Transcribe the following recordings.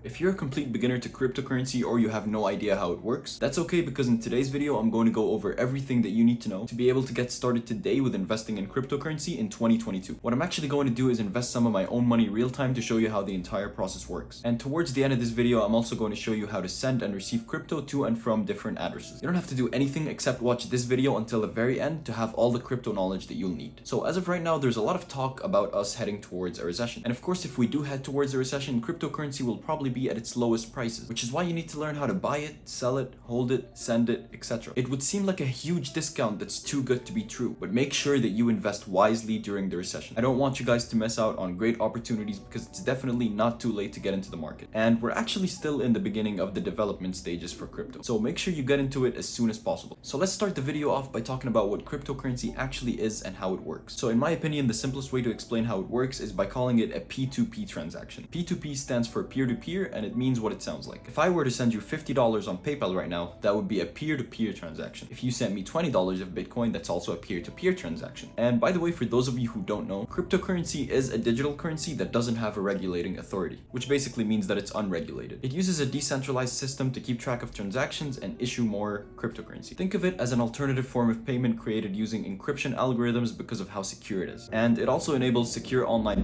If you're a complete beginner to cryptocurrency or you have no idea how it works, that's okay, because in today's video I'm going to go over everything that you need to know to be able to get started today with investing in cryptocurrency in 2022. What I'm actually going to do is invest some of my own money real time to show you how the entire process works. And towards the end of this video, I'm also going to show you how to send and receive crypto to and from different addresses. You don't have to do anything except watch this video until the very end to have all the crypto knowledge that you'll need. So as of right now, there's a lot of talk about us heading towards a recession. And of course, if we do head towards a recession, cryptocurrency will probably be at its lowest prices, which is why you need to learn how to buy it, sell it, hold it, send it, etc. It would seem like a huge discount that's too good to be true, but make sure that you invest wisely during the recession. I don't want you guys to miss out on great opportunities, because it's definitely not too late to get into the market. And we're actually still in the beginning of the development stages for crypto, so make sure you get into it as soon as possible. So let's start the video off by talking about what cryptocurrency actually is and how it works. So in my opinion, the simplest way to explain how it works is by calling it a P2P transaction. P2P stands for peer-to-peer, and it means what it sounds like. If I were to send you $50 on PayPal right now, that would be a peer-to-peer transaction. If you sent me $20 of Bitcoin, that's also a peer-to-peer transaction. And by the way, for those of you who don't know, cryptocurrency is a digital currency that doesn't have a regulating authority, which basically means that it's unregulated. It uses a decentralized system to keep track of transactions and issue more cryptocurrency. Think of it as an alternative form of payment created using encryption algorithms because of how secure it is. And it also enables secure online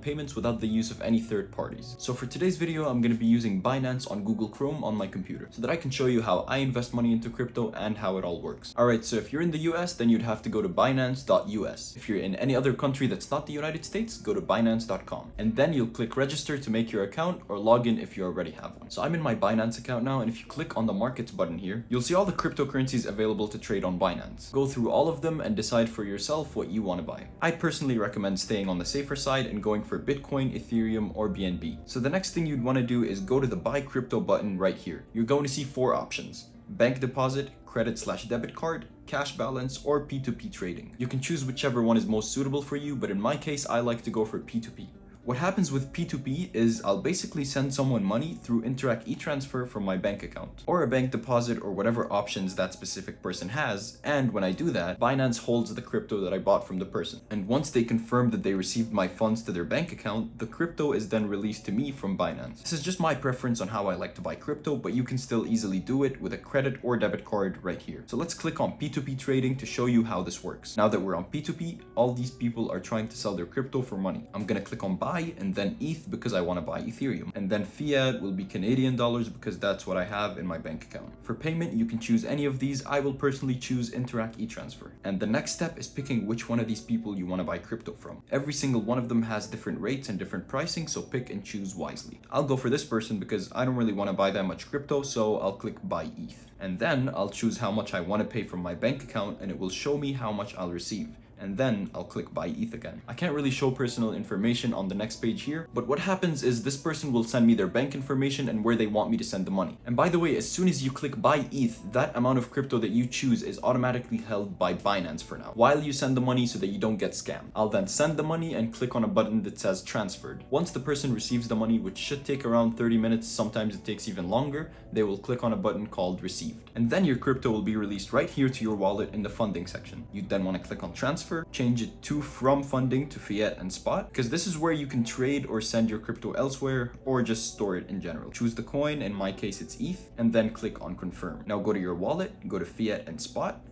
payments without the use of any third parties. So for today's video, I'm going to be using Binance on Google Chrome on my computer so that I can show you how I invest money into crypto and how it all works. Alright, so if you're in the US, then you'd have to go to Binance.us. If you're in any other country that's not the United States, go to Binance.com. And then you'll click register to make your account, or log in if you already have one. So I'm in my Binance account now, and if you click on the markets button here, you'll see all the cryptocurrencies available to trade on Binance. Go through all of them and decide for yourself what you want to buy. I personally recommend staying on the safer side and going for Bitcoin, Ethereum, or BNB. So the next thing you'd want to do is go to the buy crypto button right here. You're going to see 4 options: bank deposit, credit/debit card, cash balance, or P2P trading. You can choose whichever one is most suitable for you, but in my case, I like to go for P2P. What happens with P2P is I'll basically send someone money through Interac e-transfer from my bank account, or a bank deposit, or whatever options that specific person has, and when I do that, Binance holds the crypto that I bought from the person. And once they confirm that they received my funds to their bank account, the crypto is then released to me from Binance. This is just my preference on how I like to buy crypto, but you can still easily do it with a credit or debit card right here. So let's click on P2P trading to show you how this works. Now that we're on P2P, all these people are trying to sell their crypto for money. I'm gonna click on buy, and then ETH because I want to buy Ethereum, and then fiat will be Canadian dollars because that's what I have in my bank account. For payment, you can choose any of these. I will personally choose Interac e-transfer. And the next step is picking which one of these people you want to buy crypto from. Every single one of them has different rates and different pricing, so pick and choose wisely. I'll go for this person because I don't really want to buy that much crypto, so I'll click buy ETH. And then I'll choose how much I want to pay from my bank account, and it will show me how much I'll receive. And then I'll click buy ETH again. I can't really show personal information on the next page here, but what happens is this person will send me their bank information and where they want me to send the money. And by the way, as soon as you click buy ETH, that amount of crypto that you choose is automatically held by Binance for now, while you send the money so that you don't get scammed. I'll then send the money and click on a button that says transferred. Once the person receives the money, which should take around 30 minutes, sometimes it takes even longer, they will click on a button called received. And then your crypto will be released right here to your wallet in the funding section. You then want to click on transfer, change it to from funding to fiat and spot, because this is where you can trade or send your crypto elsewhere, or just store it in general. Choose the coin, in my case it's ETH, and then click on confirm. Now go to your wallet, go to fiat and spot,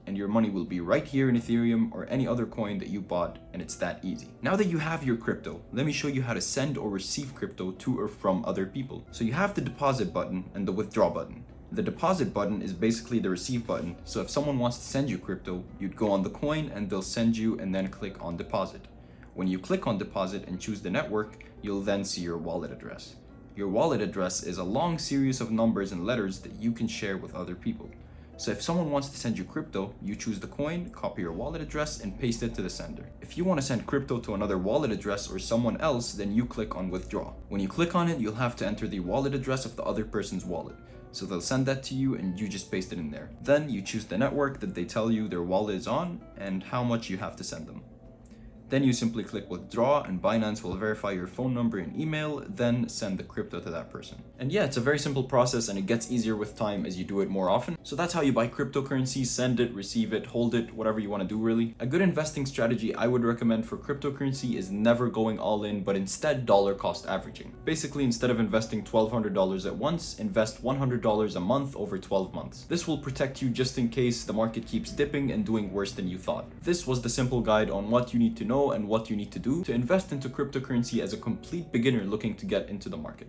and your money will be right here in Ethereum or any other coin that you bought, and it's that easy. Now that you have your crypto, let me show you how to send or receive crypto to or from other people. So you have the deposit button and the withdraw button. The deposit button is basically the receive button, so if someone wants to send you crypto, you'd go on the coin and they'll send you, and then click on deposit. When you click on deposit and choose the network, you'll then see your wallet address. Your wallet address is a long series of numbers and letters that you can share with other people. So if someone wants to send you crypto, you choose the coin, copy your wallet address, and paste it to the sender. If you want to send crypto to another wallet address or someone else, then you click on withdraw. When you click on it, you'll have to enter the wallet address of the other person's wallet. So they'll send that to you and you just paste it in there. Then you choose the network that they tell you their wallet is on and how much you have to send them. Then you simply click withdraw and Binance will verify your phone number and email, then send the crypto to that person. And yeah, it's a very simple process and it gets easier with time as you do it more often. So that's how you buy cryptocurrency, send it, receive it, hold it, whatever you want to do really. A good investing strategy I would recommend for cryptocurrency is never going all in, but instead dollar cost averaging. Basically, instead of investing $1,200 at once, invest $100 a month over 12 months. This will protect you just in case the market keeps dipping and doing worse than you thought. This was the simple guide on what you need to know and what you need to do to invest into cryptocurrency as a complete beginner looking to get into the market.